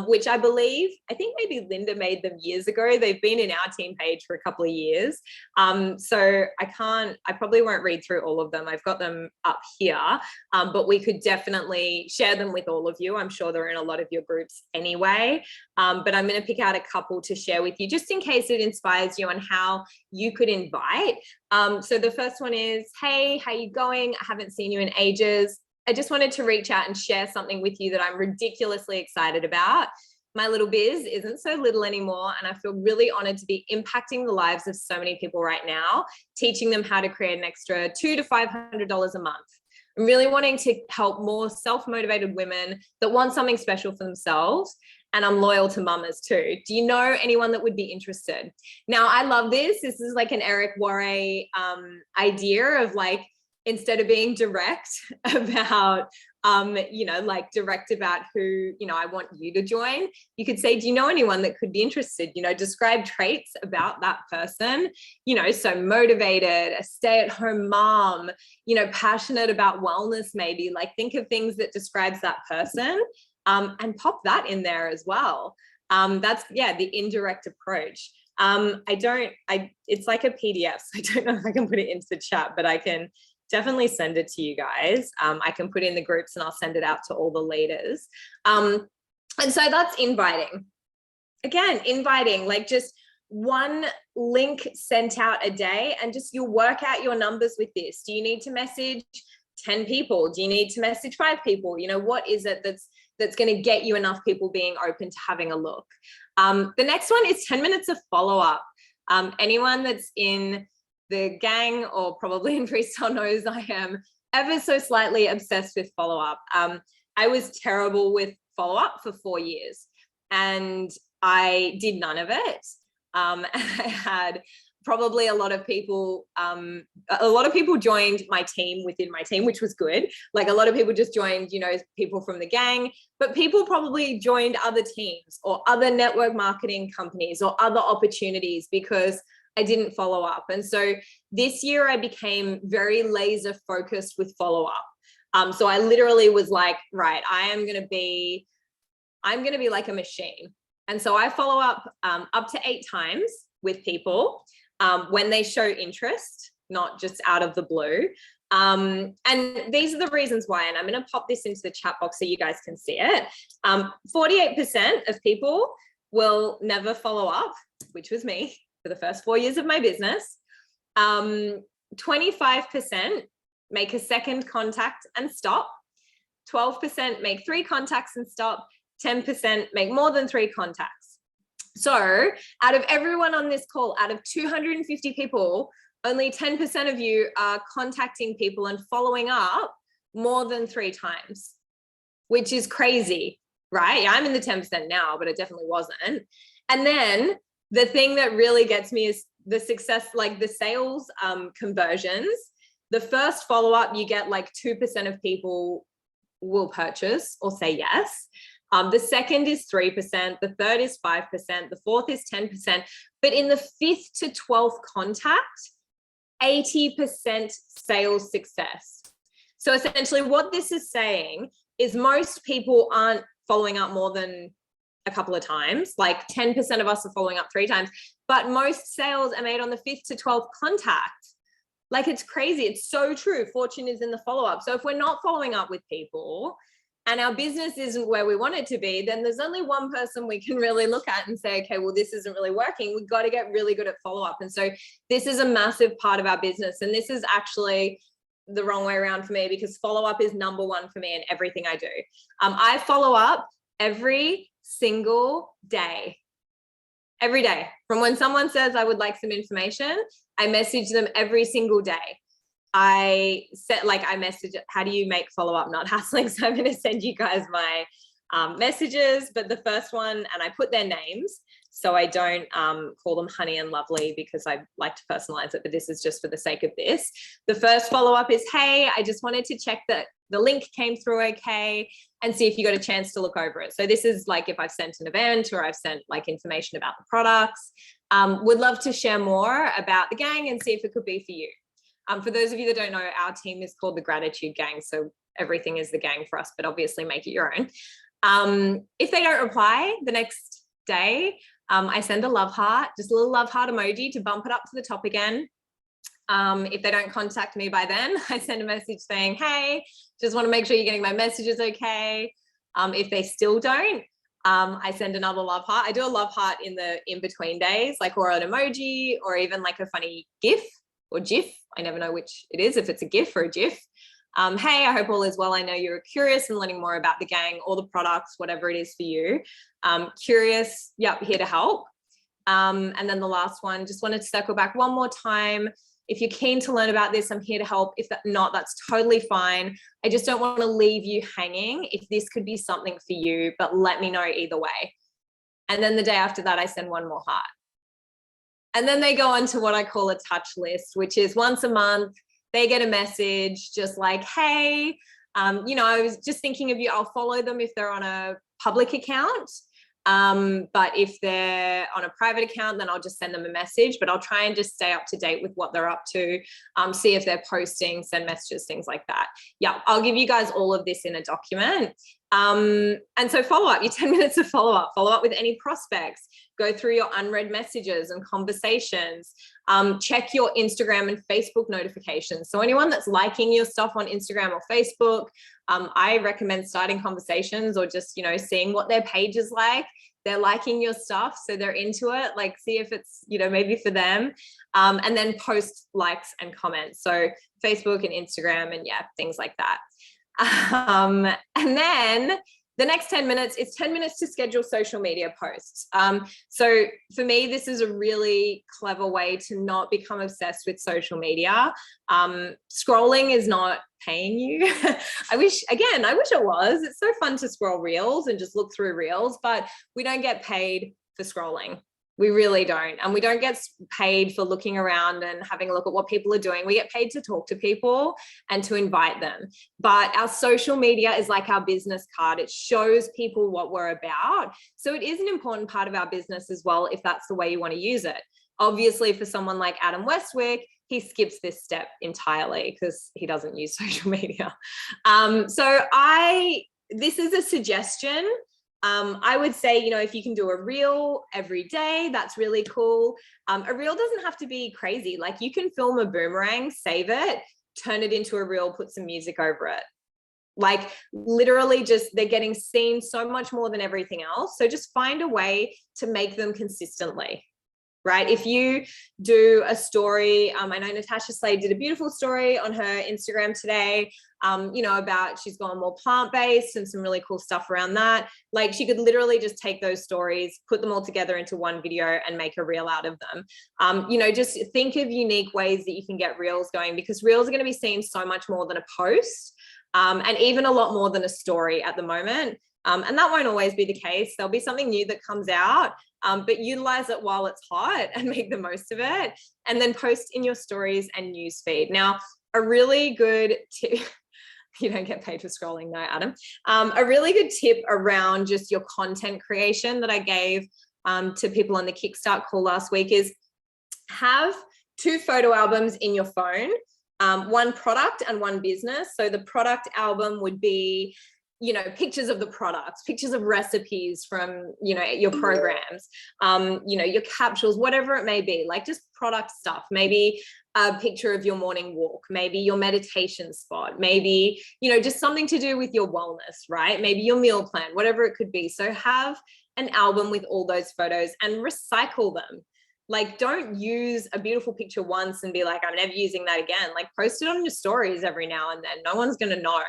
which I think maybe Linda made them years ago. They've been in our team page for a couple of years. So I probably won't read through all of them. I've got them up here, but we could definitely share them with all of you. I'm sure they're in a lot of your groups anyway, but I'm going to pick out a couple to share with you just in case it inspires you on how you could invite. So the first one is, hey, how you going? I haven't seen you in ages. I just wanted to reach out and share something with you that I'm ridiculously excited about. My little biz isn't so little anymore, and I feel really honored to be impacting the lives of so many people right now, teaching them how to create an extra $200 to $500 a month. I'm really wanting to help more self-motivated women that want something special for themselves. And I'm loyal to mamas too. Do you know anyone that would be interested? Now, I love this. This is like an Eric Worre idea of like, instead of being direct about, you know, like direct about who, you know, I want you to join, you could say, do you know anyone that could be interested? You know, describe traits about that person, you know, so motivated, a stay-at-home mom, you know, passionate about wellness, maybe, like think of things that describes that person. And pop that in there as well. That's, yeah, the indirect approach. It's like a PDF, so I don't know if I can put it into the chat, but I can definitely send it to you guys. I can put in the groups and I'll send it out to all the leaders. And so that's inviting. Again, inviting, like just one link sent out a day, and just you'll work out your numbers with this. Do you need to message 10 people? Do you need to message 5 people? You know, what is it that's going to get you enough people being open to having a look? The next one is 10 minutes of follow-up. Anyone that's in the gang or probably in freestyle knows I am ever so slightly obsessed with follow-up. I was terrible with follow-up for 4 years and I did none of it. I had probably a lot of people joined my team within my team, which was good. Like a lot of people just joined, you know, people from the gang, but people probably joined other teams or other network marketing companies or other opportunities because I didn't follow up. And so this year I became very laser focused with follow up. So I literally was like, right, I'm going to be like a machine. And so I follow up to 8 times with people. When they show interest, not just out of the blue. And these are the reasons why, and I'm going to pop this into the chat box so you guys can see it. 48% of people will never follow up, which was me for the first 4 years of my business. 25% make a second contact and stop. 12% make 3 contacts and stop. 10% make more than 3 contacts. So out of everyone on this call, out of 250 people, only 10% of you are contacting people and following up more than 3 times, which is crazy, right? I'm in the 10% now, but it definitely wasn't. And then the thing that really gets me is the success, like the sales conversions. The first follow-up, you get like 2% of people will purchase or say yes. The second is 3%, the third is 5%, the fourth is 10%. But in the 5th to 12th contact, 80% sales success. So essentially what this is saying is most people aren't following up more than a couple of times, like 10% of us are following up 3 times, but most sales are made on the 5th to 12th contact. Like it's crazy. It's so true. Fortune is in the follow-up. So if we're not following up with people, and our business isn't where we want it to be, then there's only one person we can really look at and say, okay, well, this isn't really working. We've got to get really good at follow-up. And so this is a massive part of our business. And this is actually the wrong way around for me because follow-up is number 1 for me in everything I do. I follow up every single day. Every day. From when someone says I would like some information, I message them every single day. I message, how do you make follow-up not hassling? So I'm going to send you guys my messages, but the first one, and I put their names, so I don't call them honey and lovely because I like to personalize it, but this is just for the sake of this. The first follow-up is, hey, I just wanted to check that the link came through okay and see if you got a chance to look over it. So this is like if I've sent an event or I've sent like information about the products. Would love to share more about the gang and see if it could be for you. For those of you that don't know, our team is called the Gratitude Gang. So everything is the gang for us, but obviously make it your own. If they don't reply the next day, I send a love heart, just a little love heart emoji to bump it up to the top again. If they don't contact me by then, I send a message saying, hey, just want to make sure you're getting my messages okay. If they still don't, I send another love heart. I do a love heart in the in-between days, like, or an emoji, or even like a funny GIF or GIF. I never know which it is, if it's a GIF or a GIF. Hey, I hope all is well. I know you're curious and learning more about the gang or the products, whatever it is for you. Curious, yep, here to help. And then the last one, just wanted to circle back one more time. If you're keen to learn about this, I'm here to help. If not, that's totally fine. I just don't want to leave you hanging if this could be something for you, but let me know either way. And then the day after that, I send one more heart. And then they go on to what I call a touch list, which is once a month, they get a message just like, hey, I was just thinking of you. I'll follow them if they're on a public account. But if they're on a private account, then I'll just send them a message, but I'll try and just stay up to date with what they're up to, see if they're posting, send messages, things like that. Yeah, I'll give you guys all of this in a document. And so follow up, your 10 minutes of follow up with any prospects, go through your unread messages and conversations, check your Instagram and Facebook notifications. So anyone that's liking your stuff on Instagram or Facebook, I recommend starting conversations or just, seeing what their page is like. They're liking your stuff, so they're into it. Like, see if it's, maybe for them. And then post likes and comments. So Facebook and Instagram and things like that. And then the next 10 minutes, it's 10 minutes to schedule social media posts. So for me, this is a really clever way to not become obsessed with social media. Scrolling is not paying you. I wish it was. It's so fun to scroll reels and just look through reels, but we don't get paid for scrolling. We really don't. And we don't get paid for looking around and having a look at what people are doing. We get paid to talk to people and to invite them. But our social media is like our business card. It shows people what we're about. So it is an important part of our business as well, if that's the way you want to use it. Obviously, for someone like Adam Westwick, he skips this step entirely because he doesn't use social media. This is a suggestion. I would say, if you can do a reel every day, that's really cool. A reel doesn't have to be crazy. Like, you can film a boomerang, save it, turn it into a reel, put some music over it. Like, literally they're getting seen so much more than everything else. So just find a way to make them consistently. Right? If you do a story, I know Natasha Slade did a beautiful story on her Instagram today, about she's gone more plant-based and some really cool stuff around that. Like, she could literally just take those stories, put them all together into one video and make a reel out of them. Just think of unique ways that you can get reels going, because reels are going to be seen so much more than a post, and even a lot more than a story at the moment. And that won't always be the case. There'll be something new that comes out, but utilize it while it's hot and make the most of it, and then post in your stories and newsfeed. Now, a really good tip, you don't get paid for scrolling, no, Adam. A really good tip around just your content creation that I gave to people on the Kickstart call last week is have 2 photo albums in your phone, one product and one business. So the product album would be, pictures of the products, pictures of recipes from, your programs, your capsules, whatever it may be, like just product stuff, maybe a picture of your morning walk, maybe your meditation spot, maybe, just something to do with your wellness, right? Maybe your meal plan, whatever it could be. So have an album with all those photos and recycle them. Like, don't use a beautiful picture once and be like, I'm never using that again. Like, post it on your stories every now and then. No one's going to know.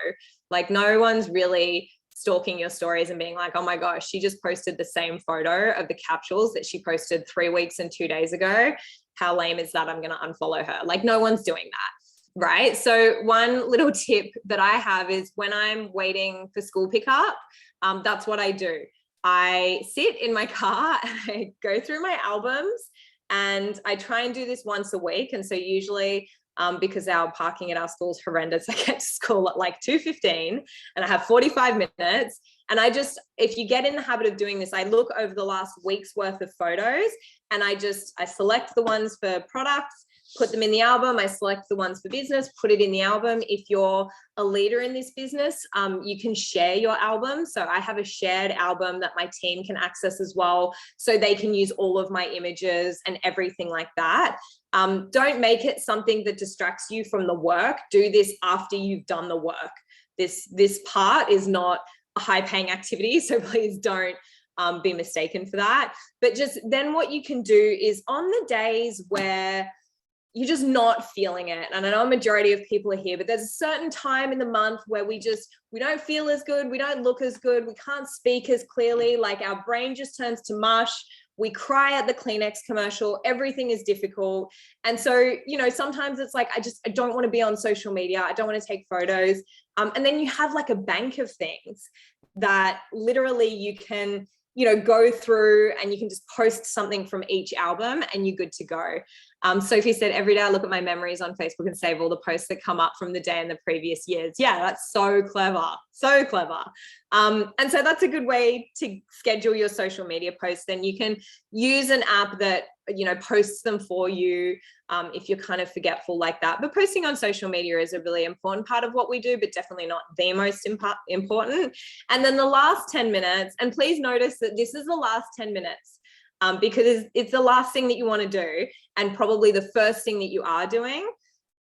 Like, no one's really stalking your stories and being like, oh my gosh, she just posted the same photo of the capsules that she posted 3 weeks and 2 days ago. How lame is that? I'm going to unfollow her. Like, no one's doing that, right? So one little tip that I have is when I'm waiting for school pickup, that's what I do. I sit in my car and I go through my albums, and I try and do this once a week. And so usually, because our parking at our school is horrendous, I get to school at like 2:15 and I have 45 minutes. And if you get in the habit of doing this, I look over the last week's worth of photos, and I select the ones for products, put them in the album. I select the ones for business, put it in the album. If you're a leader in this business, you can share your album. So I have a shared album that my team can access as well. So they can use all of my images and everything like that. Don't make it something that distracts you from the work. Do this after you've done the work. This part is not a high-paying activity, so please don't be mistaken for that. But just then what you can do is on the days where you're just not feeling it. And I know a majority of people are here, but there's a certain time in the month where we don't feel as good. We don't look as good. We can't speak as clearly. Like, our brain just turns to mush. We cry at the Kleenex commercial. Everything is difficult. And so, sometimes it's like, I don't want to be on social media. I don't want to take photos. And then you have like a bank of things that literally you can, go through, and you can just post something from each album and you're good to go. Sophie said, every day I look at my memories on Facebook and save all the posts that come up from the day and the previous years. Yeah, that's so clever. So clever. And so that's a good way to schedule your social media posts. Then you can use an app that, posts them for you if you're kind of forgetful like that. But posting on social media is a really important part of what we do, but definitely not the most important. And then the last 10 minutes, and please notice that this is the last 10 minutes. Because it's the last thing that you want to do, and probably the first thing that you are doing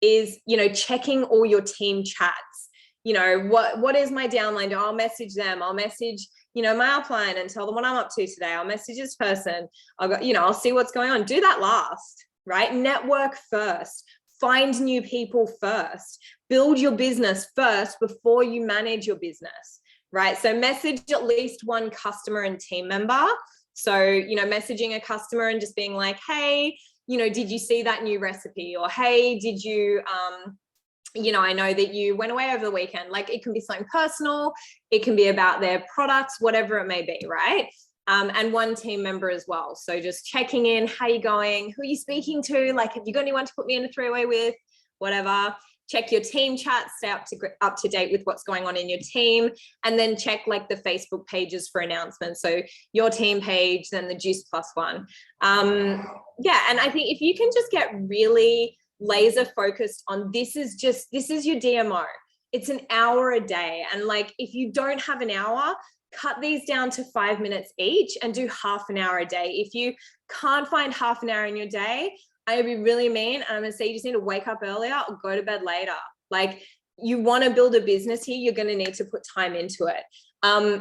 is, checking all your team chats. What is my downline? I'll message them. I'll message, my upline and tell them what I'm up to today. I'll message this person. I'll see what's going on. Do that last, right? Network first. Find new people first. Build your business first before you manage your business, right? So message at least one customer and team member. So, messaging a customer and just being like, hey, did you see that new recipe? Or, hey, did you, I know that you went away over the weekend. Like, it can be something personal. It can be about their products, whatever it may be, right? And one team member as well. So just checking in, how you going? Who are you speaking to? Like, have you got anyone to put me in a three-way with? Whatever. Check your team chat, stay up to date with what's going on in your team, and then check like the Facebook pages for announcements. So your team page, then the Juice Plus one. And I think if you can just get really laser focused on this is your DMO. It's an hour a day. And like, if you don't have an hour, cut these down to 5 minutes each and do half an hour a day. If you can't find half an hour in your day, I'm gonna be really mean, and I'm gonna say you just need to wake up earlier or go to bed later. Like, you want to build a business here, you're going to need to put time into it.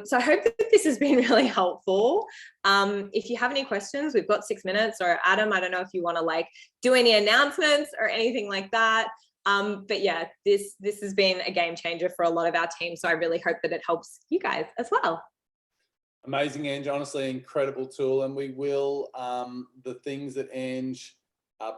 So I hope that this has been really helpful. If you have any questions, we've got 6 minutes. Or Adam, I don't know if you want to like do any announcements or anything like that. But yeah, this has been a game changer for a lot of our team. So I really hope that it helps you guys as well. Amazing, Ange. Honestly, incredible tool. And we will, the things that Ange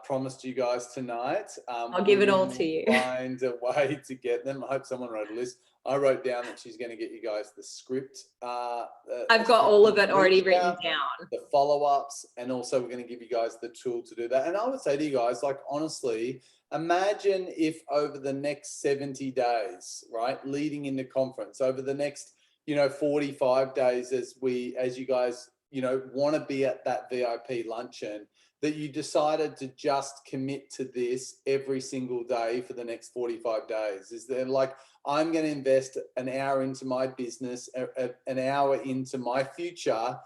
promised you guys tonight. I'll give it all to you. Find a way to get them. I hope someone wrote a list. I wrote down that she's going to get you guys the script. I've got all of it already written down. The follow-ups, and also we're going to give you guys the tool to do that. And I would say to you guys, like, honestly, imagine if over the next 70 days, right, leading into conference, over the next, 45 days, as you guys, want to be at that VIP luncheon, that you decided to just commit to this every single day for the next 45 days. Is there like, I'm going to invest an hour into my business, an hour into my future,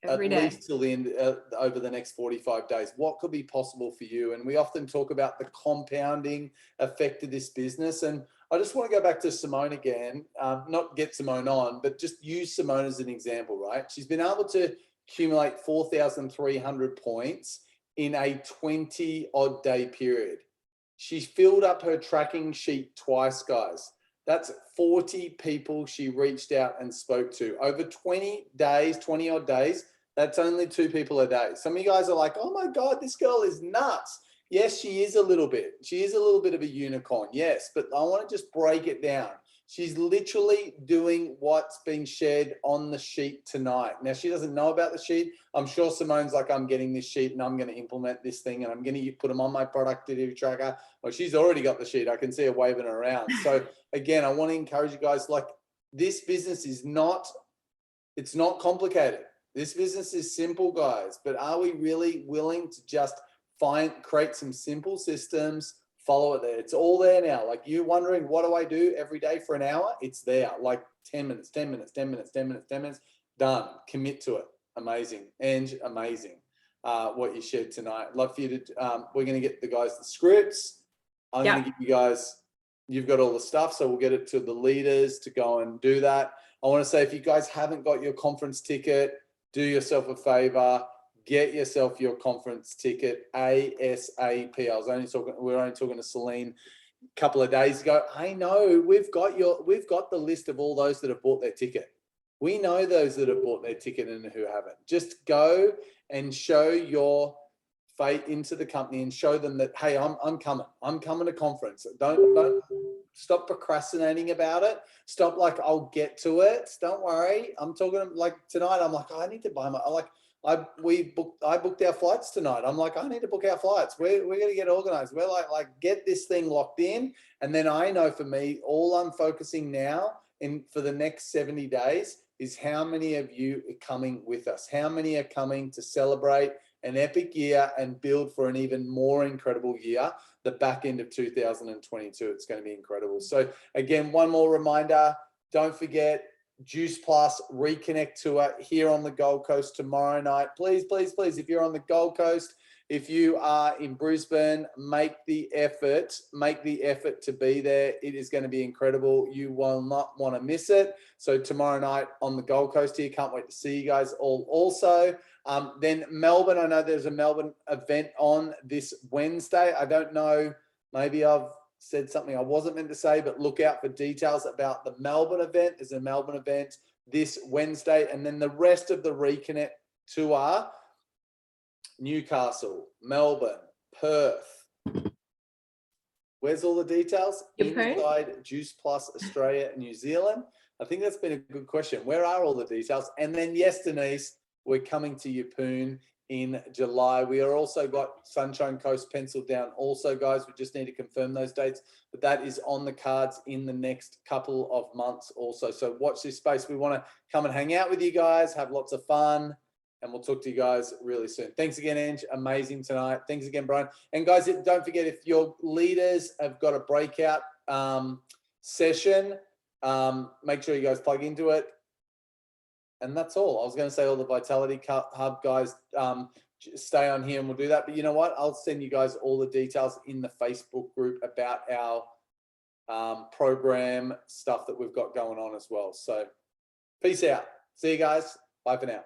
every day, least till the end, over the next 45 days. What could be possible for you? And we often talk about the compounding effect of this business. And I just want to go back to Simone again, not get Simone on, but just use Simone as an example, right? She's been able to accumulate 4,300 points in a 20 odd day period. She filled up her tracking sheet twice, guys. That's 40 people she reached out and spoke to over 20 days, 20 odd days. That's only 2 people a day. Some of you guys are like, oh my God, this girl is nuts. Yes, she is a little bit. She is a little bit of a unicorn. Yes, but I want to just break it down. She's literally doing what's being shared on the sheet tonight. Now, she doesn't know about the sheet. I'm sure Simone's like, I'm getting this sheet and I'm going to implement this thing and I'm going to put them on my productivity tracker. Well, she's already got the sheet. I can see her waving her around. So again, I want to encourage you guys, like, this business is not, it's not complicated. This business is simple, guys, but are we really willing to just create some simple systems, follow it there? It's all there now. Like, you wondering, what do I do every day for an hour? It's there, like 10 minutes, 10 minutes, 10 minutes, 10 minutes, 10 minutes, done. Commit to it. Amazing. And amazing what you shared tonight. Love for you to, we're going to get the guys the scripts. I'm going to give you guys, you've got all the stuff, so we'll get it to the leaders to go and do that. I want to say, if you guys haven't got your conference ticket, do yourself a favor, get yourself your conference ticket ASAP. We're only talking to Celine a couple of days ago. I know we've got the list of all those that have bought their ticket. We know those that have bought their ticket and who haven't. Just go and show your faith into the company and show them that, hey, I'm coming to conference. Don't stop procrastinating about it. Stop like, I'll get to it. Don't worry. I'm talking like tonight. I'm like, I need to buy I booked our flights tonight. I'm like, I need to book our flights. We're going to get organized. We're like get this thing locked in. And then I know for me, all I'm focusing now for the next 70 days is how many of you are coming with us? How many are coming to celebrate an epic year and build for an even more incredible year, the back end of 2022. It's going to be incredible. So again, one more reminder, don't forget, Juice Plus Reconnect Tour here on the Gold Coast tomorrow night. Please, please, please, if you're on the Gold Coast, if you are in Brisbane, make the effort to be there. It is going to be incredible. You will not want to miss it. So tomorrow night on the Gold Coast here, can't wait to see you guys all also. Then Melbourne, I know there's a Melbourne event on this Wednesday. I don't know, maybe I've said something I wasn't meant to say, but look out for details about the Melbourne event. There's a Melbourne event this Wednesday, and then the rest of the Reconnect Tour, Newcastle, Melbourne, Perth. Where's all the details? Inside Juice Plus Australia and New Zealand. I think that's been a good question. Where are all the details? And then yes, Denise, we're coming to Yeppoon in July. We are also got Sunshine Coast penciled down also, guys. We just need to confirm those dates, but that is on the cards in the next couple of months also. So watch this space. We want to come and hang out with you guys, have lots of fun, and we'll talk to you guys really soon. Thanks again, Ange. Amazing tonight. Thanks again, Brian. And guys, don't forget, if your leaders have got a breakout session, make sure you guys plug into it. And that's all. I was going to say all the Vitality Hub guys stay on here and we'll do that. But you know what? I'll send you guys all the details in the Facebook group about our program stuff that we've got going on as well. So peace out. See you guys. Bye for now.